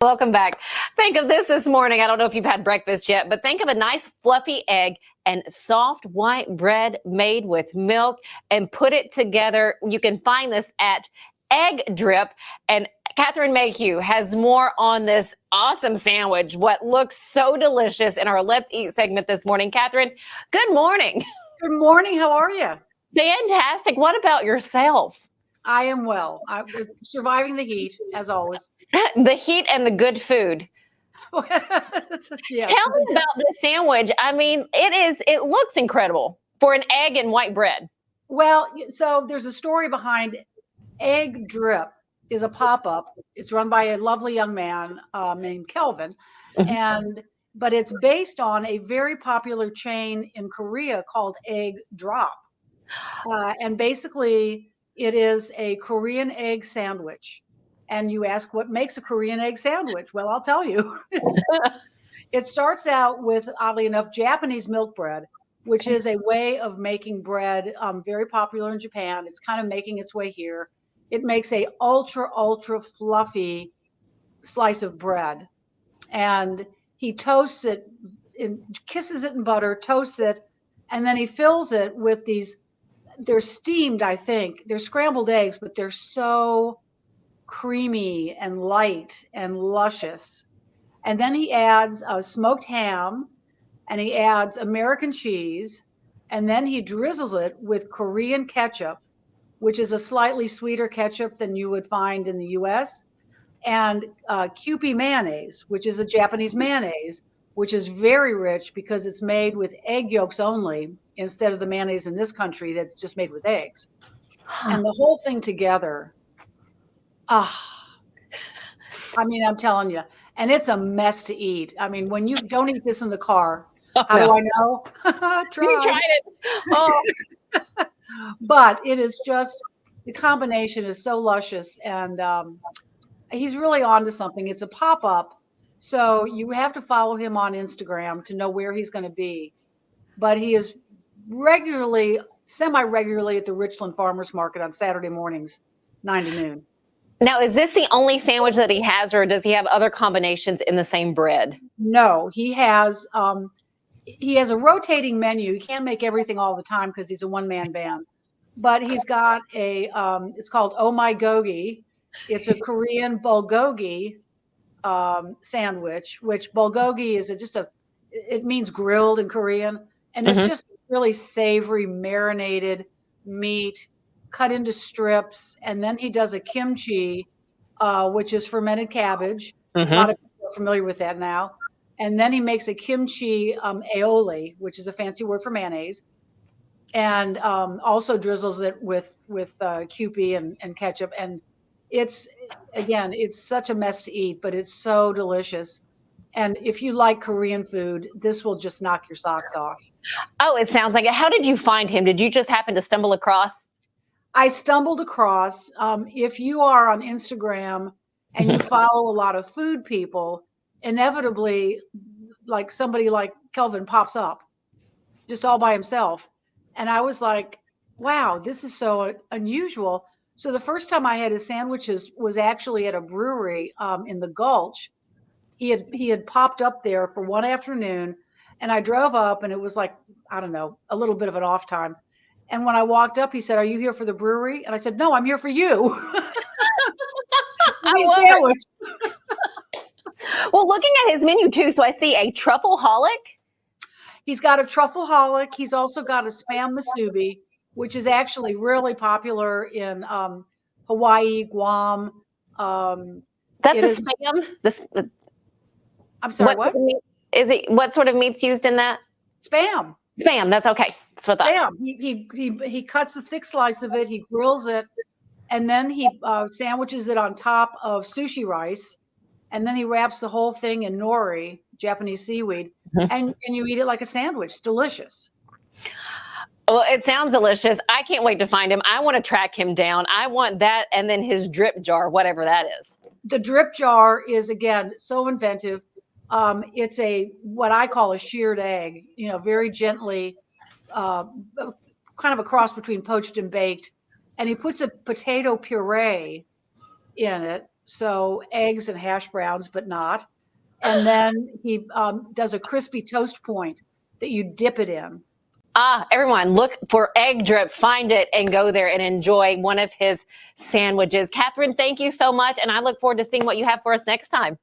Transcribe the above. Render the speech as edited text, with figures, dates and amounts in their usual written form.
Welcome back. Think of this morning. I don't know if you've had breakfast yet, but think of a nice fluffy egg and soft white bread made with milk and put it together. You can find this at Egg Drip. And Catherine Mayhew has more on this awesome sandwich, what looks so delicious in our Let's Eat segment this morning. Catherine, good morning. Good morning. How are you? Fantastic. What about yourself? I am well. I'm surviving the heat, as always. The heat and the good food. Yes. Tell me about the sandwich. I mean, it looks incredible for an egg and white bread. Well, so there's a story behind Egg Drip is a pop-up. It's run by a lovely young man named Kelvin. But it's based on a very popular chain in Korea called Egg Drop. And basically it is a Korean egg sandwich. And you ask, what makes a Korean egg sandwich? Well, I'll tell you. It starts out with, oddly enough, Japanese milk bread, which is a way of making bread very popular in Japan. It's kind of making its way here. It makes a ultra fluffy slice of bread. And he toasts it, kisses it in butter, toasts it, and then he fills it with these, they're steamed, I think. They're scrambled eggs, but they're so creamy and light and luscious. And then he adds smoked ham, and he adds American cheese, and then he drizzles it with Korean ketchup, which is a slightly sweeter ketchup than you would find in the US, and Kewpie mayonnaise, which is a Japanese mayonnaise, which is very rich because it's made with egg yolks only instead of the mayonnaise in this country that's just made with eggs. And the whole thing together, I mean, I'm telling you, and it's a mess to eat. I mean, when you don't eat this in the car, how do I know? You tried it. Oh. But it is just, the combination is so luscious, and he's really onto something. It's a pop-up, so you have to follow him on Instagram to know where he's going to be. But he is semi-regularly at the Richland Farmers Market on Saturday mornings, 9 to noon. Now, is this the only sandwich that he has, or does he have other combinations in the same bread? No, he has a rotating menu. He can't make everything all the time because he's a one-man band. But he's got it's called Oh My Gogi. It's a Korean bulgogi sandwich, which bulgogi is it means grilled in Korean. And it's just really savory, marinated meat cut into strips. And then he does a kimchi, which is fermented cabbage. A lot of people are familiar with that now. And then he makes a kimchi aioli, which is a fancy word for mayonnaise. And also drizzles it with Kewpie and ketchup. And it's such a mess to eat, but it's so delicious. And if you like Korean food, this will just knock your socks off. Oh, it sounds like it. How did you find him? Did you just happen to stumble across? I stumbled across, if you are on Instagram and you follow a lot of food people, inevitably, like somebody like Kelvin pops up just all by himself. And I was like, wow, this is so unusual. So the first time I had his sandwiches was actually at a brewery in the Gulch. He had popped up there for one afternoon, and I drove up, and it was like, I don't know, a little bit of an off time. And when I walked up, he said, "Are you here for the brewery?" And I said, "No, I'm here for you." Well, looking at his menu too, so I see a truffle-holic. He's got a truffle-holic. He's also got a spam musubi, which is actually really popular in Hawaii, Guam. Spam? I'm sorry, what? What sort of meat's used in that? Spam. Spam, that's okay. That's what Spam. He cuts a thick slice of it, he grills it, and then he sandwiches it on top of sushi rice, and then he wraps the whole thing in nori, Japanese seaweed, and you eat it like a sandwich. It's delicious. Well, it sounds delicious. I can't wait to find him. I want to track him down. I want that, and then his drip jar, whatever that is. The drip jar is, again, so inventive. It's what I call a sheared egg, very gently, kind of a cross between poached and baked. And he puts a potato puree in it. So eggs and hash browns, but not. And then he does a crispy toast point that you dip it in. Everyone, look for egg drip, find it, and go there and enjoy one of his sandwiches. Catherine, thank you so much, and I look forward to seeing what you have for us next time.